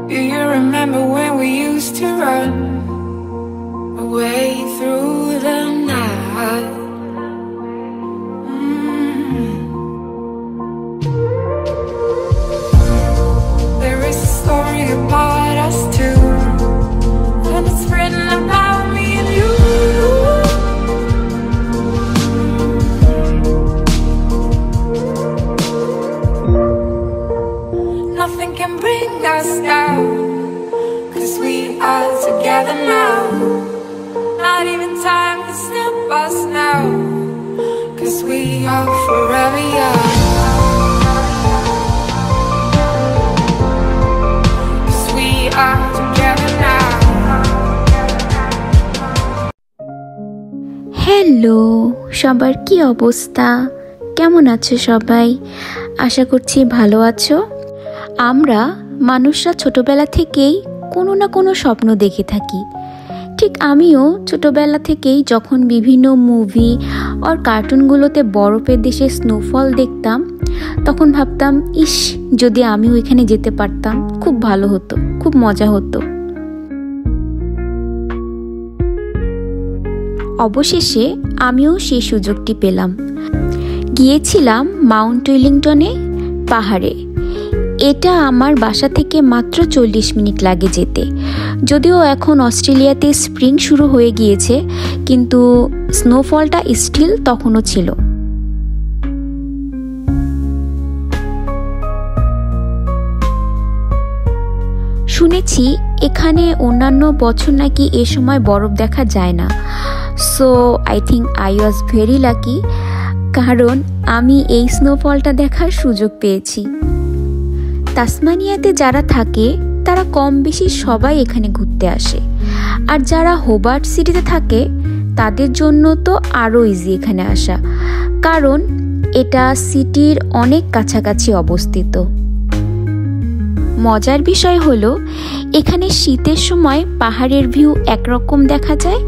Do you remember when we used to run away through the night? There is a story about us two, and it's written about me and you. Nothing can bring us down, 'cause we are together now. Not even time can stop us now, 'cause we are forever young. 'Cause we are together now. Hello, সবার কি অবস্থা? কেমন আছো সবাই? আশা করছি ভালো আছো। আমরা মানুষরা ছোটবেলা থেকেই কোনো না কোনো স্বপ্ন দেখে থাকি। ঠিক আমিও ছোটবেলা থেকেই যখন বিভিন্ন মুভি আর কার্টুনগুলোতে বরফের দেশে স্নোফল দেখতাম, তখন ভাবতাম, ইস, যদি আমিও এখানে যেতে পারতাম খুব ভালো হতো, খুব মজা হতো। অবশেষে আমিও সেই সুযোগটি পেলাম। গিয়েছিলাম মাউন্ট ওয়েলিংটনে পাহাড়ে। এটা আমার বাসা থেকে মাত্র 40 মিনিট লাগে যেতে। যদিও এখন অস্ট্রেলিয়াতে স্প্রিং শুরু হয়ে গিয়েছে, কিন্তু স্নোফলটা স্টিল তখনও ছিল। শুনেছি এখানে অন্যান্য বছর নাকি এ সময় বরফ দেখা যায় না। So I think I was very lucky, কারণ আমি এই স্নোফলটা দেখার সুযোগ পেয়েছি। তাসমানিয়াতে যারা থাকে তারা কম বেশি সবাই এখানে ঘুরতে আসে, আর যারা হোবার্ট সিটিতে থাকে তাদের জন্য তো আরও ইজি এখানে আসা, কারণ এটা সিটির অনেক কাছাকাছি অবস্থিত। মজার বিষয় হলো এখানে শীতের সময় পাহাড়ের ভিউ একরকম দেখা যায়,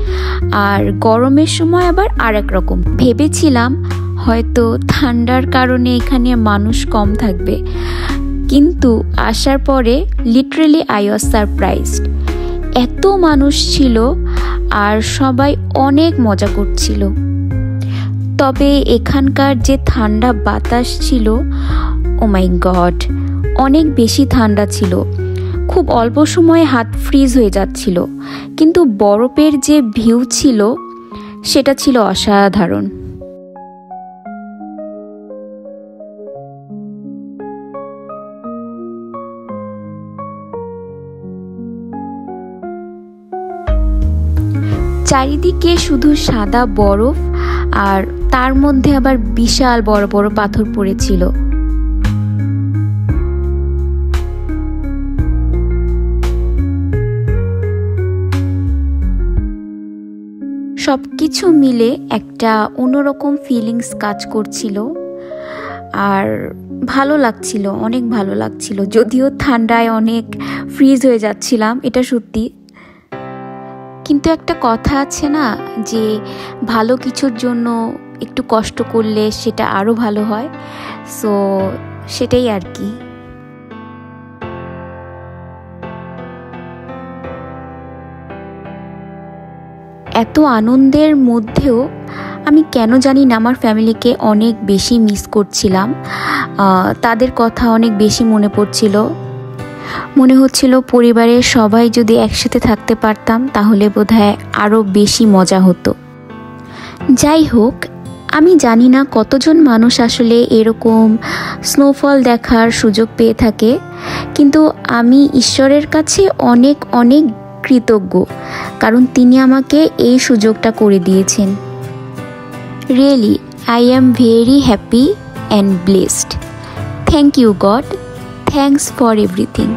আর গরমের সময় আবার আরেক রকম। ভেবেছিলাম হয়তো ঠান্ডার কারণে এখানে মানুষ কম থাকবে, কিন্তু আসার পরে লিটারেলি আই ওয়াজ সারপ্রাইজড। এত মানুষ ছিল আর সবাই অনেক মজা করছিল। তবে এখানকার যে ঠান্ডা বাতাস ছিল, ও মাই গড, অনেক বেশি ঠান্ডা ছিল। খুব অল্প সময়ে হাত ফ্রিজ হয়ে যাচ্ছিল, কিন্তু বরফের যে ভিউ ছিল সেটা ছিল অসাধারণ। চারিদিকে শুধু সাদা বরফ, আর তার মধ্যে আবার বিশাল বড় বড় পাথর পড়েছিল। সবকিছু মিলে একটা অন্যরকম ফিলিংস কাজ করছিল, আর ভালো লাগছিল, অনেক ভালো লাগছিল। যদিও ঠান্ডায় অনেক ফ্রিজ হয়ে যাচ্ছিলাম, এটা সত্যি। কিন্তু একটা কথা আছে না, যে ভালো কিছুর জন্য একটু কষ্ট করলে সেটা আরও ভালো হয়। সো সেটাই আর কি। এত আনন্দের মধ্যেও আমি কেন জানি না আমার ফ্যামিলিকে অনেক বেশি মিস করছিলাম। তাদের কথা অনেক বেশি মনে পড়ছিল। মনে হচ্ছিল পরিবারের সবাই যদি একসাথে থাকতে পারতাম তাহলে বোধহয় আরও বেশি মজা হতো। যাই হোক, আমি জানি না কতজন মানুষ আসলে এরকম স্নোফল দেখার সুযোগ পেয়ে থাকে, কিন্তু আমি ঈশ্বরের কাছে অনেক অনেক কৃতজ্ঞ, কারণ তিনি আমাকে এই সুযোগটা করে দিয়েছেন। Really I am very happy and blessed. Thank you God, thanks for everything.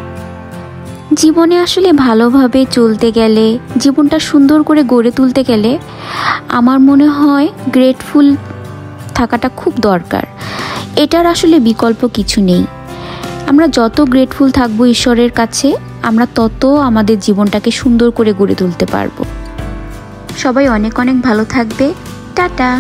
জীবনে আসলে ভালোভাবে চলতে গেলে, জীবনটা সুন্দর করে গড়ে তুলতে গেলে আমার মনে হয় গ্রেটফুল থাকাটা খুব দরকার। এটার আসলে বিকল্প কিছু নেই। আমরা যত গ্রেটফুল থাকবো ঈশ্বরের কাছে, আমরা তত আমাদের জীবনটাকে সুন্দর করে গড়ে তুলতে পারবো। সবাই অনেক অনেক ভালো থাকবে। টাটা।